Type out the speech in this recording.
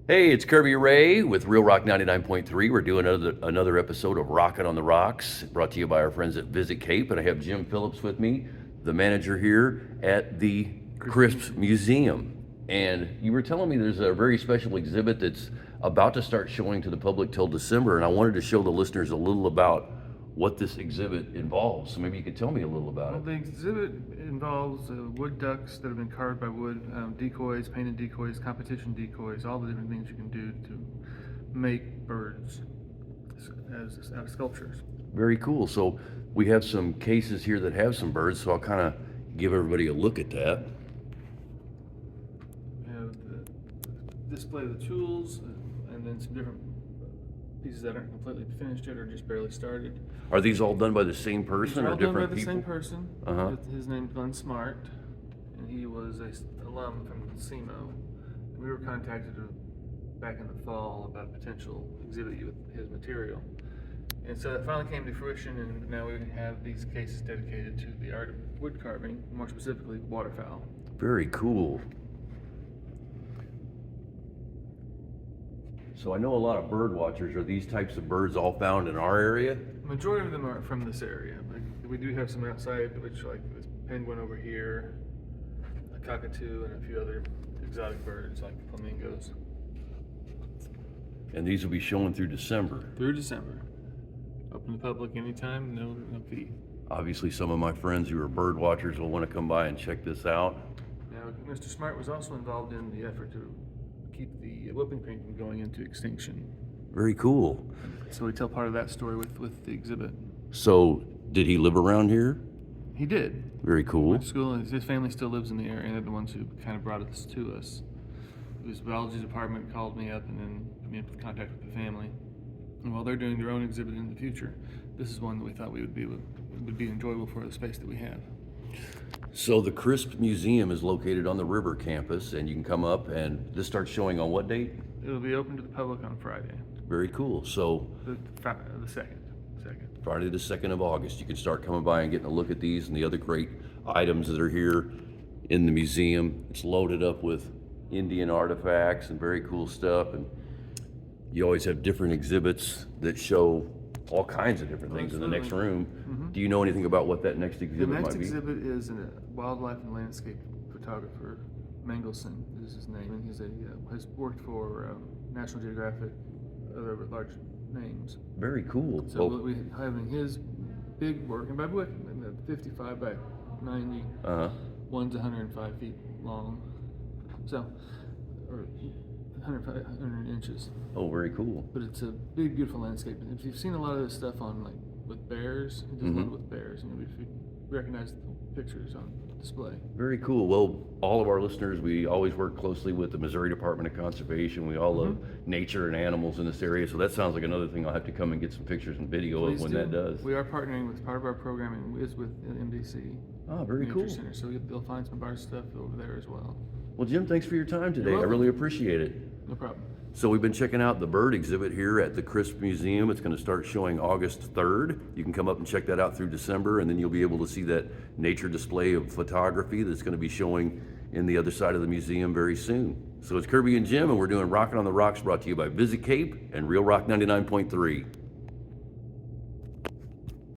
Hey, it's Kirby Ray with Real Rock 99.3. We're doing another episode of Rockin' on the Rocks, brought to you by our friends at VisitCape. And I have Jim Phillips with me, the manager here at the Crisp Museum. And you were telling me there's a very special exhibit that's about to start showing to the public till December. And I wanted to show the listeners a little about what this exhibit involves. So maybe you could tell me a little about Well, it. the exhibit involves wood ducks that have been carved by wood, decoys, painted decoys, competition decoys, all the different things you can do to make birds as out of sculptures. Very cool. So we have some cases here that have some birds, so I'll kind of give everybody a look at that. We have the display of the tools, and then some different pieces that aren't completely finished yet or just barely started. Are these all done by the same These person are or all done by different the people? same person. Uh-huh. His name's Glen Smart, and he was a alum from SEMO. And we were contacted back in the fall about a potential exhibit with his material. And so that finally came to fruition, and now we have these cases dedicated to the art of wood carving, more specifically waterfowl. Very cool. So I know a lot of bird watchers. Are these types of birds all found in our area? The majority of them are from this area, but we do have some outside, which like this penguin over here, a cockatoo, and a few other exotic birds like flamingos. And these will be showing through December. Through December. Open to the public anytime, no fee. Obviously, some of my friends who are bird watchers will want to come by and check this out. Now, Mr. Smart was also involved in the effort to keep the whooping crane from going into extinction. Very cool. So we tell part of that story with the exhibit. So did he live around here? He did. Very cool. Went to school, and his family still lives in the area, and they're the ones who kind of brought this to us. His biology department called me up and then put me in contact with the family. And while they're doing their own exhibit in the future, this is one that we thought would be enjoyable for the space that we have. So the Crisp Museum is located on the River campus, and you can come up, and this starts showing on what date? It'll be open to the public on Friday, Very cool. So the second. Friday the 2nd of August, you can start coming by and getting a look at these and the other great items that are here in the museum. It's loaded up with Indian artifacts and very cool stuff, and you always have different exhibits that show all kinds of different things in the next room. Mm-hmm. Do you know anything about what that next The exhibit next might be? exhibit is a wildlife and landscape photographer. Mangelsen is his name, and has worked for National Geographic, other large names. Very cool. So we'll be having his big work, and by the way, 55 by 90. One's 105 feet long, so or 100 inches. Oh, very cool. But it's a big, beautiful landscape. And if you've seen a lot of this stuff on like with bears, he does a lot with bears, and if you recognize the pictures on display. Very cool. Well, all of our listeners, we always work closely with the Missouri Department of Conservation. We all love nature and animals in this area, so that sounds like another thing I'll have to come and get some pictures and video Please of when do. that does. We are partnering with part of our programming is with MDC. Oh, very Nature cool. Center, so they'll find some of our stuff over there as well. Well, Jim, thanks for your time today. I welcome. really appreciate it. No problem. So we've been checking out the bird exhibit here at the Crisp Museum. It's going to start showing August 3rd. You can come up and check that out through December, and then you'll be able to see that nature display of photography that's going to be showing in the other side of the museum very soon. So it's Kirby and Jim, and we're doing Rockin' on the Rocks, brought to you by Visit Cape and Real Rock 99.3.